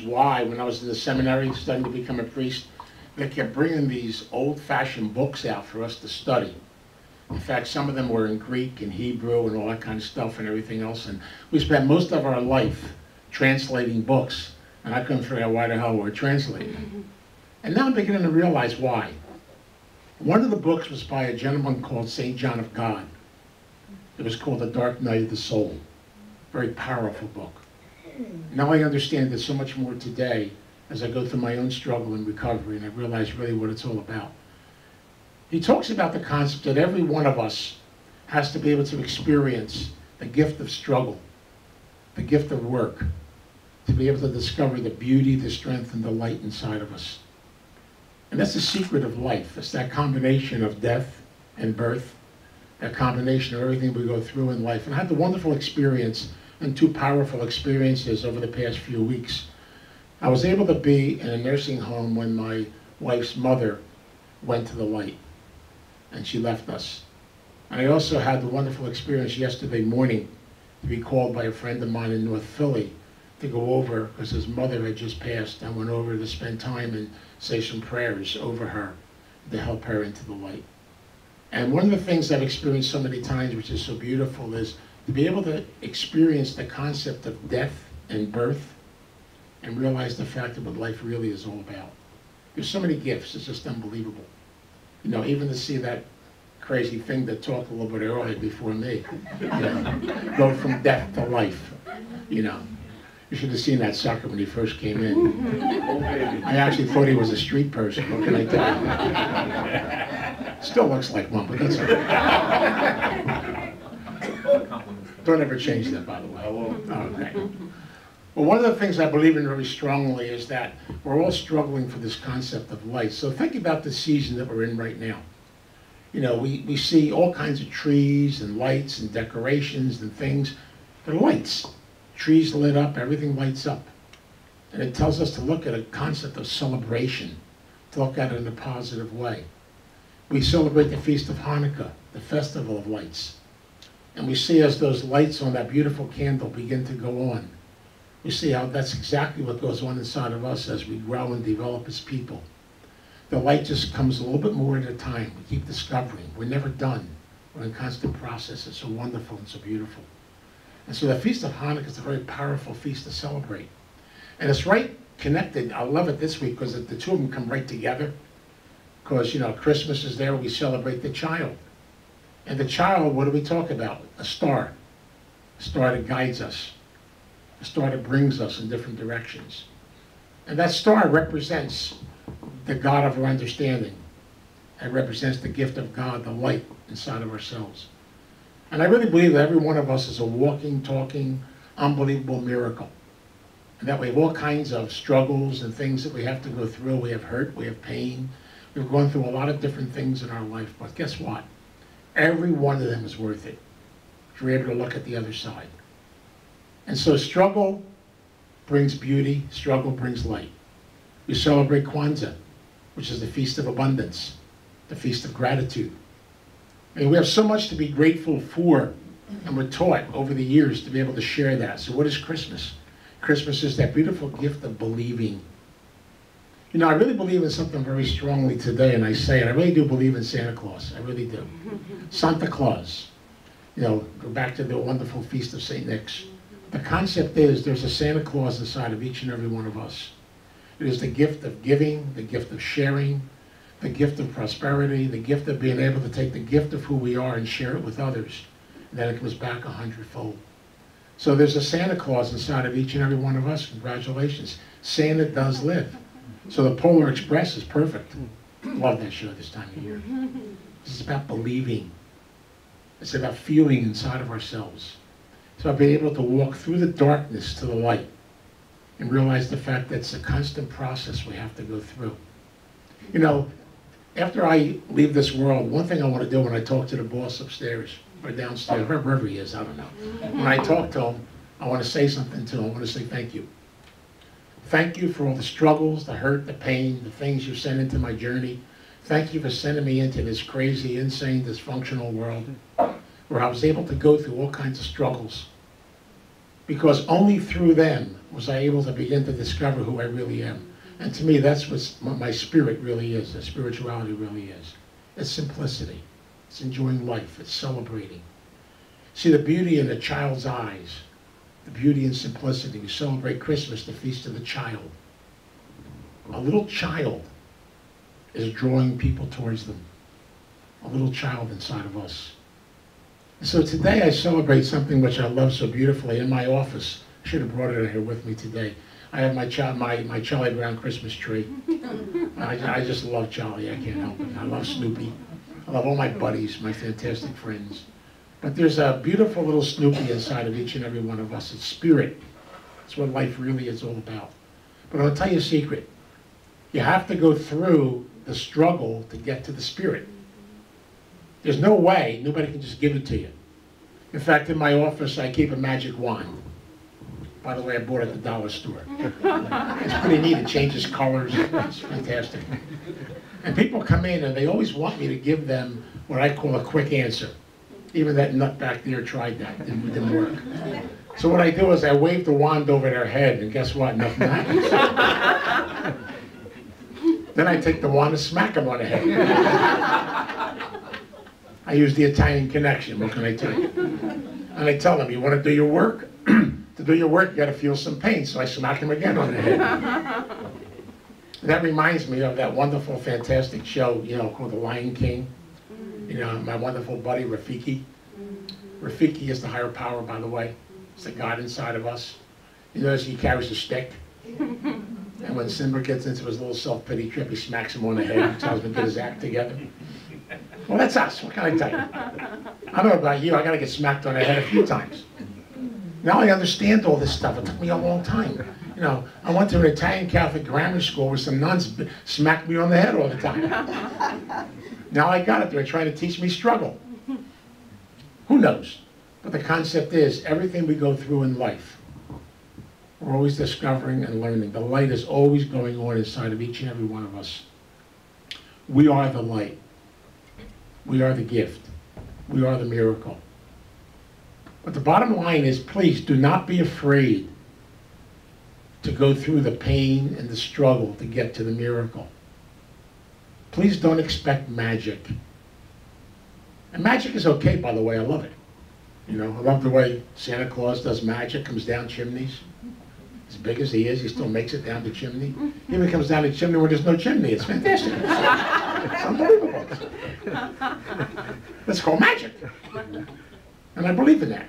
why, when I was in the seminary studying to become a priest, they kept bringing these old-fashioned books out for us to study. In fact, some of them were in Greek and Hebrew and all that kind of stuff and everything else. And we spent most of our life translating books. And I couldn't figure out why the hell we were translating them. And now I'm beginning to realize why. One of the books was by a gentleman called St. John of God. It was called The Dark Night of the Soul. Very powerful book. Now I understand it so much more today as I go through my own struggle and recovery, and I realize really what it's all about. He talks about the concept that every one of us has to be able to experience the gift of struggle, the gift of work, to be able to discover the beauty, the strength, and the light inside of us. And that's the secret of life. It's that combination of death and birth, that combination of everything we go through in life. And I had the wonderful experience and two powerful experiences over the past few weeks. I was able to be in a nursing home when my wife's mother went to the light, and she left us. And I also had the wonderful experience yesterday morning to be called by a friend of mine in North Philly to go over, because his mother had just passed. I went over to spend time and say some prayers over her to help her into the light. And one of the things I've experienced so many times, which is so beautiful, is to be able to experience the concept of death and birth and realize the fact of what life really is all about. There's so many gifts, it's just unbelievable. You know, even to see that crazy thing that talked a little bit earlier before me, you know, go from death to life, you know. You should have seen that sucker when he first came in. I actually thought he was a street person, what can I tell you? Still looks like one, but that's okay. Don't ever change that, by the way. Okay. Well, one of the things I believe in very strongly is that we're all struggling for this concept of light. So think about the season that we're in right now. You know, we see all kinds of trees and lights and decorations and things. They're lights. Trees lit up, everything lights up. And it tells us to look at a concept of celebration, to look at it in a positive way. We celebrate the Feast of Hanukkah, the Festival of Lights. And we see as those lights on that beautiful candle begin to go on, we see how that's exactly what goes on inside of us as we grow and develop as people. The light just comes a little bit more at a time. We keep discovering. We're never done. We're in constant process. It's so wonderful and so beautiful. And so the Feast of Hanukkah is a very powerful feast to celebrate. And it's right connected. I love it this week because the two of them come right together. Because, you know, Christmas is there, we celebrate the child. And the child, what do we talk about? A star. A star that guides us. A star that brings us in different directions. And that star represents the God of our understanding. It represents the gift of God, the light inside of ourselves. And I really believe that every one of us is a walking, talking, unbelievable miracle. And that we have all kinds of struggles and things that we have to go through. We have hurt, we have pain. We've gone through a lot of different things in our life. But guess what? Every one of them is worth it if you're able to look at the other side. And so struggle brings beauty, struggle brings light. We celebrate Kwanzaa, which is the Feast of Abundance, the Feast of Gratitude. And we have so much to be grateful for, and we're taught over the years to be able to share that. So what is Christmas? Christmas is that beautiful gift of believing. You know, I really believe in something very strongly today, and I say it. I really do believe in Santa Claus. I really do. Santa Claus. You know, go back to the wonderful Feast of St. Nick's. The concept is there's a Santa Claus inside of each and every one of us. It is the gift of giving, the gift of sharing, the gift of prosperity, the gift of being able to take the gift of who we are and share it with others. And then it comes back 100-fold. So there's a Santa Claus inside of each and every one of us. Congratulations. Santa does live. So the Polar Express is perfect. Love that show this time of year. This is about believing. It's about feeling inside of ourselves. It's about being able to walk through the darkness to the light and realize the fact that it's a constant process we have to go through. You know, after I leave this world, one thing I want to do when I talk to the boss upstairs or downstairs, wherever he is, I don't know. When I talk to him, I want to say something to him. I want to say thank you. Thank you for all the struggles, the hurt, the pain, the things you sent into my journey. Thank you for sending me into this crazy, insane, dysfunctional world where I was able to go through all kinds of struggles. Because only through them was I able to begin to discover who I really am. And to me, that's what my spirit really is, the spirituality really is. It's simplicity. It's enjoying life. It's celebrating. See the beauty in a child's eyes, the beauty and simplicity. We celebrate Christmas, the Feast of the Child. A little child is drawing people towards them. A little child inside of us. And so today I celebrate something which I love so beautifully in my office. I should have brought it in here with me today. I have my Charlie Brown Christmas tree. I just love Charlie. I can't help it. I love Snoopy. I love all my buddies, my fantastic friends. But there's a beautiful little Snoopy inside of each and every one of us. It's spirit. It's what life really is all about. But I'll tell you a secret. You have to go through the struggle to get to the spirit. There's no way nobody can just give it to you. In fact, in my office, I keep a magic wand. By the way, I bought it at the dollar store. It's pretty neat. It changes colors. It's fantastic. And people come in and they always want me to give them what I call a quick answer. Even that nut back there tried that. It didn't work. So what I do is I wave the wand over their head, and guess what? Nothing happens. Then I take the wand and smack them on the head. I use the Italian connection. What can I tell you? And I tell them, you want to do your work? To do your work, you got to feel some pain. So I smack him again on the head. That reminds me of that wonderful, fantastic show, called The Lion King. My wonderful buddy, Rafiki. Rafiki is the higher power, by the way. It's the God inside of us. You notice he carries a stick. And when Simba gets into his little self-pity trip, he smacks him on the head and tells him to get his act together. Well, that's us. What can I tell you? I don't know about you. I got to get smacked on the head a few times. Now I understand all this stuff. It took me a long time. I went to an Italian Catholic grammar school where some nuns smacked me on the head all the time. Now I got it. They're trying to teach me struggle. Who knows? But the concept is, everything we go through in life, we're always discovering and learning. The light is always going on inside of each and every one of us. We are the light. We are the gift. We are the miracle. But the bottom line is, please do not be afraid to go through the pain and the struggle to get to the miracle. Please don't expect magic. And magic is okay, by the way. I love it. I love the way Santa Claus does magic, comes down chimneys. As big as he is, he still makes it down the chimney. He even comes down the chimney where there's no chimney. It's fantastic. It's unbelievable. That's called magic. And I believe in that.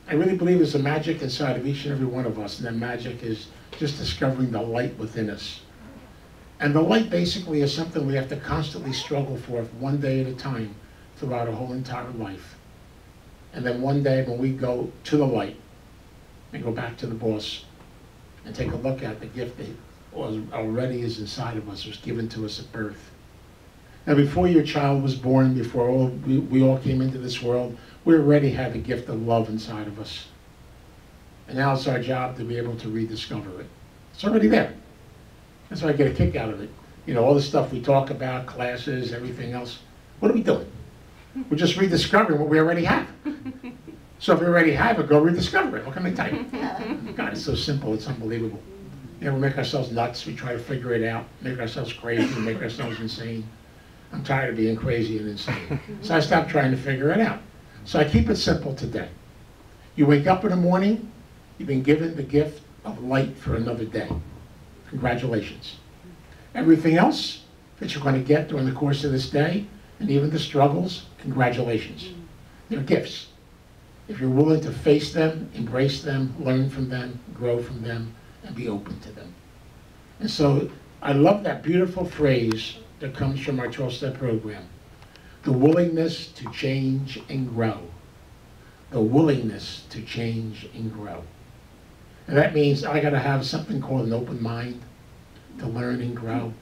I really believe there's a magic inside of each and every one of us, and that magic is just discovering the light within us. And the light basically is something we have to constantly struggle for one day at a time throughout our whole entire life. And then one day when we go to the light and go back to the boss and take a look at the gift that already is inside of us, was given to us at birth. Now before your child was born, before we all came into this world, we already had the gift of love inside of us. And now it's our job to be able to rediscover it. It's already there. That's why I get a kick out of it. All the stuff we talk about, classes, everything else. What are we doing? We're just rediscovering what we already have. So if we already have it, go rediscover it. What can I tell you? God, it's so simple. It's unbelievable. We make ourselves nuts. We try to figure it out. Make ourselves crazy. Make ourselves insane. I'm tired of being crazy and insane. So I stopped trying to figure it out. So I keep it simple today. You wake up in the morning, you've been given the gift of light for another day. Congratulations. Everything else that you're going to get during the course of this day, and even the struggles, congratulations. They're gifts. If you're willing to face them, embrace them, learn from them, grow from them, and be open to them. And so I love that beautiful phrase that comes from our 12-step program. The willingness to change and grow. The willingness to change and grow. And that means I got to have something called an open mind to learn and grow.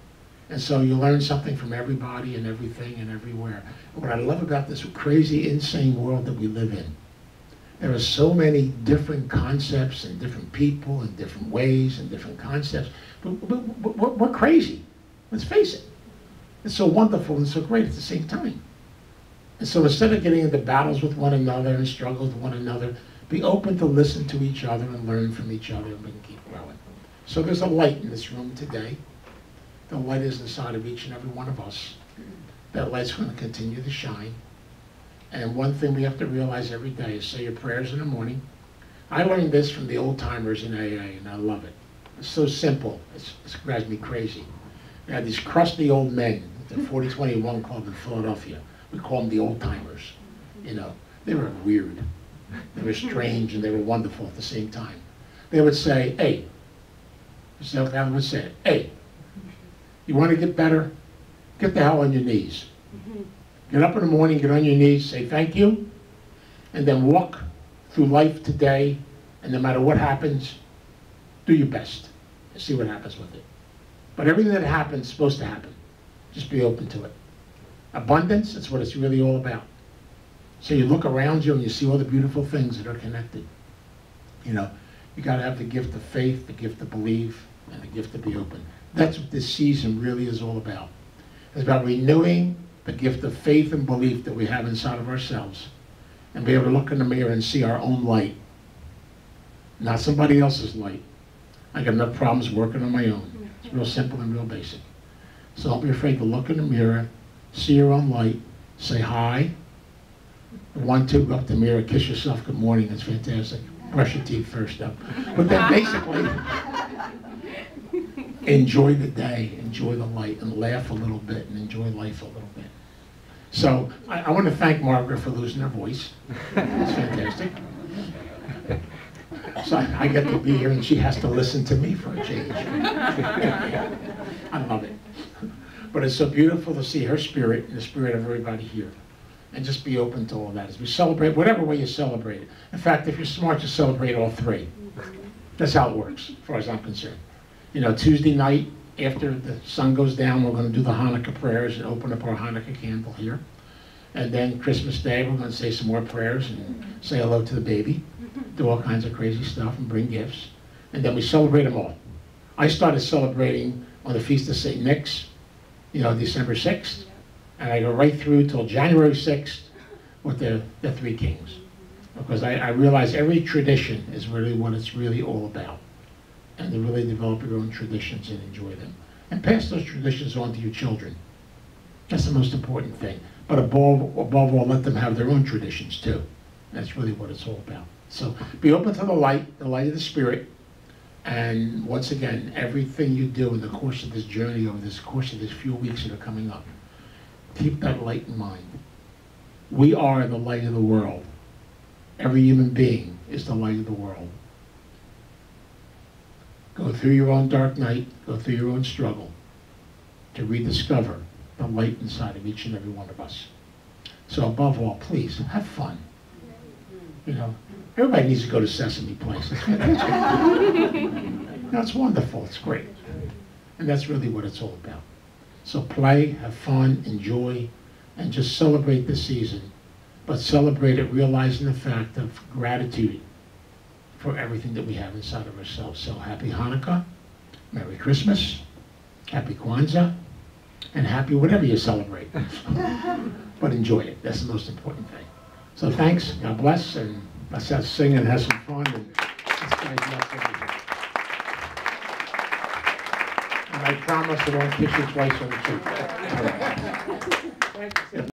And so you learn something from everybody and everything and everywhere. What I love about this crazy, insane world that we live in, there are so many different concepts and different people and different ways and different concepts. But we're crazy. Let's face it. It's so wonderful and so great at the same time. And so instead of getting into battles with one another and struggles with one another, Be open to listen to each other and learn from each other, and we can keep growing. So there's a light in this room today. The light is inside of each and every one of us. That light's going to continue to shine. And one thing we have to realize every day is say your prayers in the morning. I learned this from the old timers in AA, and I love it. It's so simple. It drives me crazy. We had these crusty old men at the 4021 Club in Philadelphia. We call them the old timers. You know, they were weird. They were strange, and they were wonderful at the same time. They would say, hey, this is how they would say it, hey, you want to get better? Get the hell on your knees. Get up in the morning, get on your knees, say thank you, and then walk through life today, and no matter what happens, do your best and see what happens with it. But everything that happens is supposed to happen. Just be open to it. Abundance, that's what it's really all about. So you look around you and you see all the beautiful things that are connected. You know, you got to have the gift of faith, the gift to believe, and the gift to be open. That's what this season really is all about. It's about renewing the gift of faith and belief that we have inside of ourselves and be able to look in the mirror and see our own light, not somebody else's light. I got enough problems working on my own. It's real simple and real basic. So don't be afraid to look in the mirror, see your own light, say hi. 1, 2, go up to the mirror, kiss yourself, good morning, it's fantastic. Brush your teeth first up. But then basically, enjoy the day, enjoy the light, and laugh a little bit, and enjoy life a little bit. So I want to thank Margaret for losing her voice. It's fantastic. So I get to be here, and she has to listen to me for a change. I love it. But it's so beautiful to see her spirit and the spirit of everybody here. And just be open to all that as we celebrate, whatever way you celebrate it. In fact, if you're smart, you celebrate all three. That's how it works, as far as I'm concerned. You know, Tuesday night, after the sun goes down, we're going to do the Hanukkah prayers and open up our Hanukkah candle here. And then Christmas Day, we're going to say some more prayers and say hello to the baby, do all kinds of crazy stuff and bring gifts. And then we celebrate them all. I started celebrating on the Feast of St. Nick's, you know, December 6th. And I go right through till January 6th with the Three Kings. Because I realize every tradition is really what it's really all about. And to really develop your own traditions and enjoy them. And pass those traditions on to your children. That's the most important thing. But above all, let them have their own traditions too. That's really what it's all about. So be open to the light of the Spirit. And once again, everything you do in the course of this journey, over this course of these few weeks that are coming up, keep that light in mind. We are the light of the world. Every human being is the light of the world. Go through your own dark night, go through your own struggle to rediscover the light inside of each and every one of us. So above all, please, have fun. You know, everybody needs to go to Sesame Place. It's fantastic. That's wonderful, it's great. And that's really what it's all about. So play, have fun, enjoy, and just celebrate this season. But celebrate it realizing the fact of gratitude for everything that we have inside of ourselves. So happy Hanukkah, Merry Christmas, Happy Kwanzaa, and happy whatever you celebrate. But enjoy it. That's the most important thing. So thanks, God bless, and let's have sing and have some fun. And let's and I promise I won't kiss you twice on the cheek. All right.